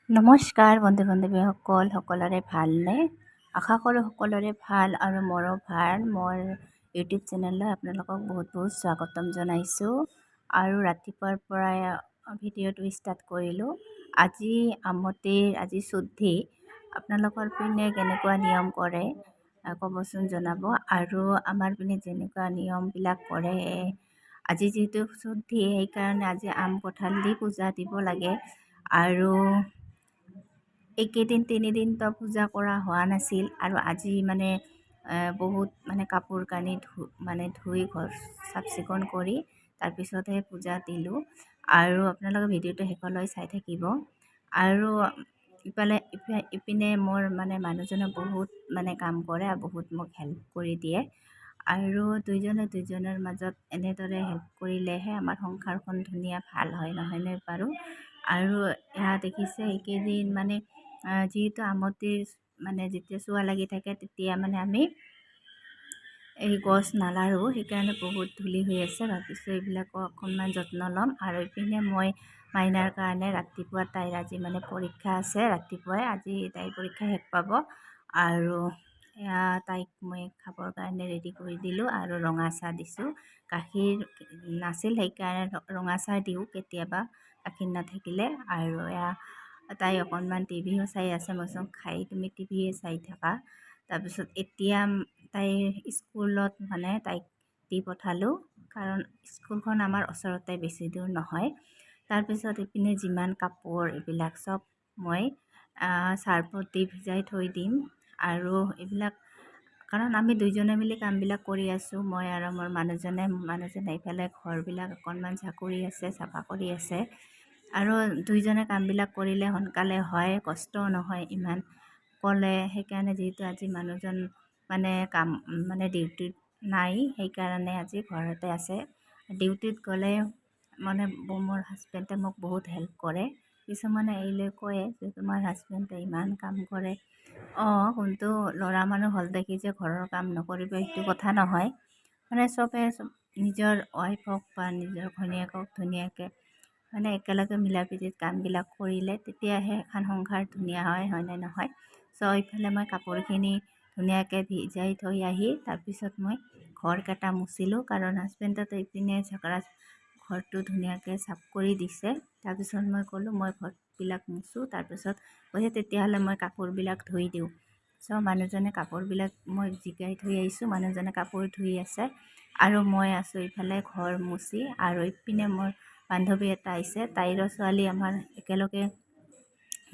নমস্কাৰ বন্ধু বান্ধৱীসকল, সকলোৰে ভালনে? আশা কৰোঁ সকলোৰে ভাল আৰু মোৰো ভাল। মোৰ ইউটিউব চেনেললৈ আপোনালোকক বহুত স্বাগতম জনাইছোঁ আৰু ৰাতিপুৱাৰ পৰাই ভিডিঅ'টো ষ্টাৰ্ট কৰিলোঁ। আজি আজি চুদ্ধি আপোনালোকৰ পিনে কেনেকুৱা নিয়ম কৰে ক'বচোন, জনাব। আৰু আমাৰ পিনে যেনেকুৱা নিয়মবিলাক কৰে, আজি যিহেতু চুদ্ধি সেইকাৰণে আজি আম কঁঠাল দি পূজা দিব লাগে। আৰু এইকেইদিন 3 দিনতো পূজা কৰা হোৱা নাছিল আৰু আজি বহুত কাপোৰ কানি ধুই ঘৰ চাফ চিকুণ কৰি তাৰপিছতহে পূজা দিলোঁ। আৰু আপোনালোকে ভিডিঅ'টো শেষলৈ চাই থাকিব। আৰু ইপিনে মোৰ মানুহজনে বহুত কাম কৰে আৰু বহুত মোক হেল্প কৰি দিয়ে। আৰু দুইজনৰ মাজত এনেদৰে হেল্প কৰিলেহে আমাৰ সংসাৰখন ধুনীয়া ভাল হয়, নহয়নে বাৰু? আৰু এয়া দেখিছে, এইকেইদিন যিহেতু আমতিৰ যেতিয়া চোৱা লাগি থাকে তেতিয়া আমি এই গছ নালাৰো, সেইকাৰণে বহুত ধূলি হৈ আছে। ভাবিছোঁ এইবিলাকো অকণমান যত্ন ল'ম। আৰু ইপিনে মই মাইনাৰ কাৰণে ৰাতিপুৱা তাইৰ আজি পৰীক্ষা আছে, ৰাতিপুৱাই আজি তাইৰ পৰীক্ষা শেষ পাব। আৰু এয়া তাইক মই খাবৰ কাৰণে ৰেডি কৰি দিলোঁ আৰু ৰঙা চাহ দিছোঁ। গাখীৰ নাছিল সেইকাৰণে ৰঙা চাহ দিওঁ কেতিয়াবা গাখীৰ নাথাকিলে। আৰু এয়া তাই অকণমান টিভিও চাই আছে। মই চব খাই তুমি টিভিয়ে চাই থাকা। তাৰপিছত এতিয়া তাইৰ স্কুলত তাইক দি পঠালোঁ, কাৰণ স্কুলখন আমাৰ ওচৰতে, বেছি দূৰ নহয়। তাৰপিছত ইপিনে যিমান কাপোৰ এইবিলাক চব মই চাৰ্ফত দি ভিজাই থৈ দিম। আৰু এইবিলাক কাৰণ আমি দুইজনে মিলি কামবিলাক কৰি আছোঁ, মই আৰু মোৰ মানুহজনে এইফালে ঘৰবিলাক অকণমান ঝাকৰি আছে, চাফা কৰি আছে। আৰু দুইজনে কামবিলাক কৰিলে সোনকালে হয়, কষ্টও নহয় ইমান ক'লে। সেইকাৰণে যিহেতু আজি মানুহজন কাম ডিউটিত নাই, সেইকাৰণে আজি ঘৰতে আছে। ডিউটিত গ'লে মোৰ হাজবেণ্ডে মোক বহুত হেল্প কৰে। কিছুমানে এইলৈ কয় যে তোমাৰ হাজবেণ্ডে ইমান কাম কৰে। কিন্তু ল'ৰা মানুহ হ'ল দেখি যে ঘৰৰ কাম নকৰিব, সেইটো কথা নহয়। চবে নিজৰ ৱাইফক বা নিজৰ ঘৈণীয়েকক ধুনীয়াকৈ একেলগে মিলা প্ৰীতিত কামবিলাক কৰিলে তেতিয়াহে এখন সংসাৰ ধুনীয়া হয়, হয়নে নহয়? ইফালে মই কাপোৰখিনি ধুনীয়াকৈ ভিজাই থৈ আহি তাৰপিছত মই ঘৰকেইটা মুচিলোঁ, কাৰণ হাজবেণ্ডত ইপিনে ঘৰটো ধুনীয়াকৈ চাফ কৰি দিছে। তাৰপিছত মই ক'লোঁ মই ঘৰবিলাক মুচোঁ, তাৰপিছত কৈছে তেতিয়াহ'লে মই কাপোৰবিলাক ধুই দিওঁ। মানুহজনে কাপোৰবিলাক মই জিকাই থৈ আহিছোঁ, মানুহজনে কাপোৰ ধুই আছে আৰু মই আছোঁ ইফালে ঘৰ মুচি। আৰু ইপিনে মোৰ বান্ধৱী এটা আহিছে, তাইৰো ছোৱালী আমাৰ একেলগে,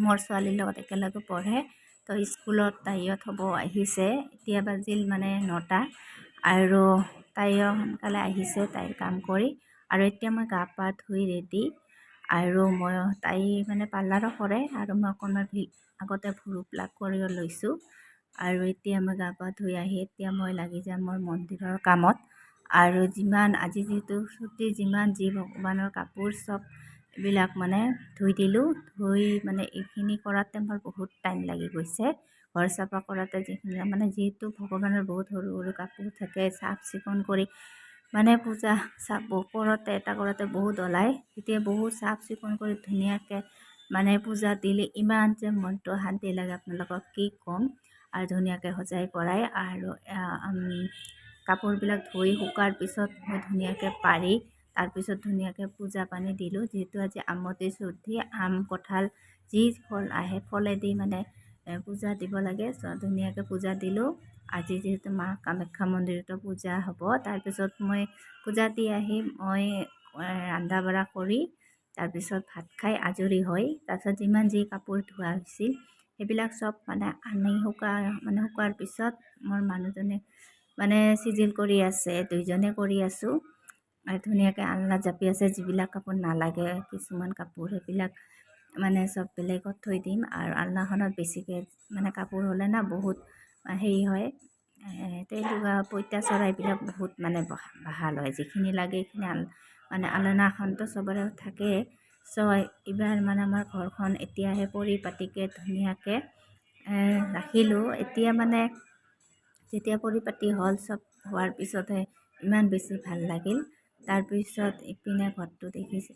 মোৰ ছোৱালীৰ লগত একেলগে পঢ়ে। তো স্কুলত তাইও থ'ব আহিছে। এতিয়া বাজিল 9টা আৰু তাইও সোনকালে আহিছে তাইৰ কাম কৰি। আৰু এতিয়া মই গা পা ধুই ৰেডি। আৰু মই তাই পাৰ্লাৰো কৰে আৰু মই অকণমান আগতে ভুৰু প্লাক কৰি লৈছোঁ। আৰু এতিয়া মই গা পা ধুই আহি এতিয়া মই লাগি যাম মোৰ মন্দিৰৰ কামত। আৰু আজি যিহেতু ছুটি, যি ভগৱানৰ কাপোৰ চব এইবিলাক ধুই দিলোঁ। ধুই এইখিনি কৰাতে মোৰ বহুত টাইম লাগি গৈছে। ঘৰ চাফা কৰাতে যিখিনি যিহেতু ভগৱানৰ বহুত সৰু সৰু কাপোৰ থাকে, চাফ চিকুণ কৰি পূজা কৰোঁতে এটা কৰোঁতে বহুত ওলায়। তেতিয়া বহুত চাফ চিকুণ কৰি ধুনীয়াকৈ পূজা দিলে ইমান যে মনটো শান্তি লাগে, আপোনালোকক কি ক'ম। আৰু ধুনীয়াকৈ সজাই পৰাই আৰু কাপোৰবিলাক ধুই শুকাৰ পিছত মই ধুনীয়াকৈ পাৰি তাৰপিছত ধুনীয়াকৈ পূজা পানী দিলোঁ। যিহেতু আজি আমতি চুদ্ধি, আম কঁঠাল যি ফল আহে ফলেদি পূজা দিব লাগে। ধুনীয়াকৈ পূজা দিলোঁ। আজি যিহেতু মা কামাখ্যা মন্দিৰতো পূজা হ'ব। তাৰপিছত মই পূজা দি আহি মই ৰন্ধা বঢ়া কৰি তাৰপিছত ভাত খাই আজৰি হৈ তাৰপিছত যি কাপোৰ ধোৱা হৈছিল সেইবিলাক চব আনি শুকোৱাৰ পিছত মোৰ মানুহজনে চিজিল কৰি আছে, দুইজনে কৰি আছোঁ। আৰু ধুনীয়াকৈ আলনাত জাপি আছে, যিবিলাক কাপোৰ নালাগে কিছুমান কাপোৰ সেইবিলাক চব বেলেগত থৈ দিম। আৰু আলনাখনত বেছিকৈ কাপোৰ হ'লে বহুত হেৰি হয়, তেলেকা পঁইতাচোৰা এইবিলাক বহুত ভাল হয়। যিখিনি লাগে সেইখিনি আলনাখনতো চবৰে থাকে। এইবাৰ আমাৰ ঘৰখন এতিয়াহে পৰিপাটিকৈ ধুনীয়াকৈ ৰাখিলোঁ। এতিয়া যেতিয়া পৰিপাটি হ'ল, চব হোৱাৰ পিছতহে ইমান বেছি ভাল লাগিল। তাৰপিছত ইপিনে ঘৰটো দেখিছে,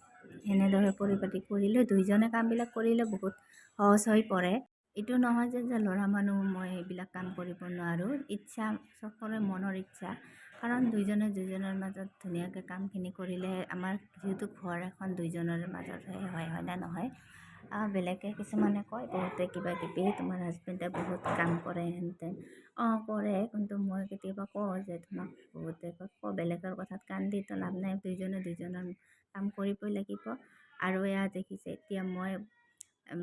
এনেদৰে পৰিপাটি কৰিলে দুইজনে কামবিলাক কৰিলে বহুত সহজ হৈ পৰে। এইটো নহয় যে ল'ৰা মানুহ মই এইবিলাক কাম কৰিব নোৱাৰোঁ, ইচ্ছা সকলোৰে মনৰ ইচ্ছা, কাৰণ দুইজনৰ মাজত ধুনীয়াকৈ কামখিনি কৰিলে আমাৰ যিহেতু ঘৰ এখন দুইজনৰ মাজতহে হয় নে নহয়। বেলেগে কিছুমানে কয় বহুতে কিবা কিবি তোমাৰ হাজবেণ্ডে বহুত কাম কৰে হেনতেন, কৰে, কিন্তু মই কেতিয়াবা কওঁ যে তোমাক বহুতে কওঁ বেলেগৰ কথাত কাণ দি তো লাভ নাই, দুইজনৰ কাম কৰিবই লাগিব। আৰু এয়া দেখিছে এতিয়া মই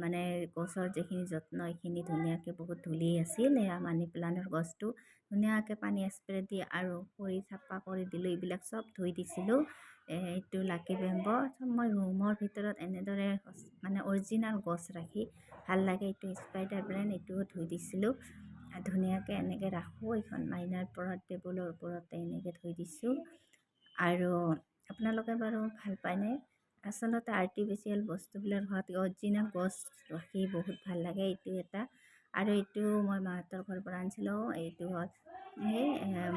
মানে গছৰ যিখিনি যত্ন এইখিনি ধুনীয়াকৈ বহুত ধূলি আছিল, এয়া মানি প্লাণ্টৰ গছটো ধুনীয়াকৈ পানী স্প্ৰে দি আৰু কৰি চাফা কৰি দিলোঁ, এইবিলাক চব ধুই দিছিলোঁ। এইটো লাকি বেম্ব চব মই ৰুমৰ ভিতৰত এনেদৰে মানে অৰিজিনেল গছ ৰাখি ভাল লাগে। এইটো স্পাইডাৰ প্লেণ্ট, এইটোও ধুই দিছিলোঁ। ধুনীয়াকৈ এনেকৈ ৰাখোঁ, এইখন মাইনাৰ ওপৰত টেবুলৰ ওপৰতে এনেকৈ থৈ দিছোঁ। আৰু আপোনালোকে বাৰু ভাল পায়নে? আচলতে আৰ্টিফিচিয়েল বস্তুবিলাক হোৱাত অৰিজিনেল গছ ৰাখি বহুত ভাল লাগে। এইটো এটা, আৰু এইটো মই মাহঁতৰ ঘৰৰ পৰা আনিছিলোঁ, এইটো হ'ল এই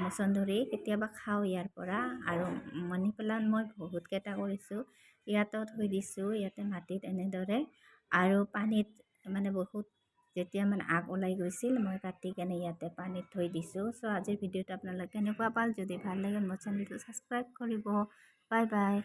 মচন্দৰী, কেতিয়াবা খাওঁ ইয়াৰ পৰা। আৰু মানি প্লাণ্ট মই বহুতকেইটা কৰিছোঁ, ইয়াতো থৈ দিছোঁ, ইয়াতে মাটিত এনেদৰে। আৰু পানীত মানে বহুত যেতিয়া মানে আগ ওলাই গৈছিল মই কাটি কেনে ইয়াতে পানীত থৈ দিছোঁ। চ' আজিৰ ভিডিঅ'টো আপোনালোকে কেনেকুৱা পাল, যদি ভাল লাগে মোৰ চেনেলটো ছাবস্ক্ৰাইব কৰিব। Bye bye.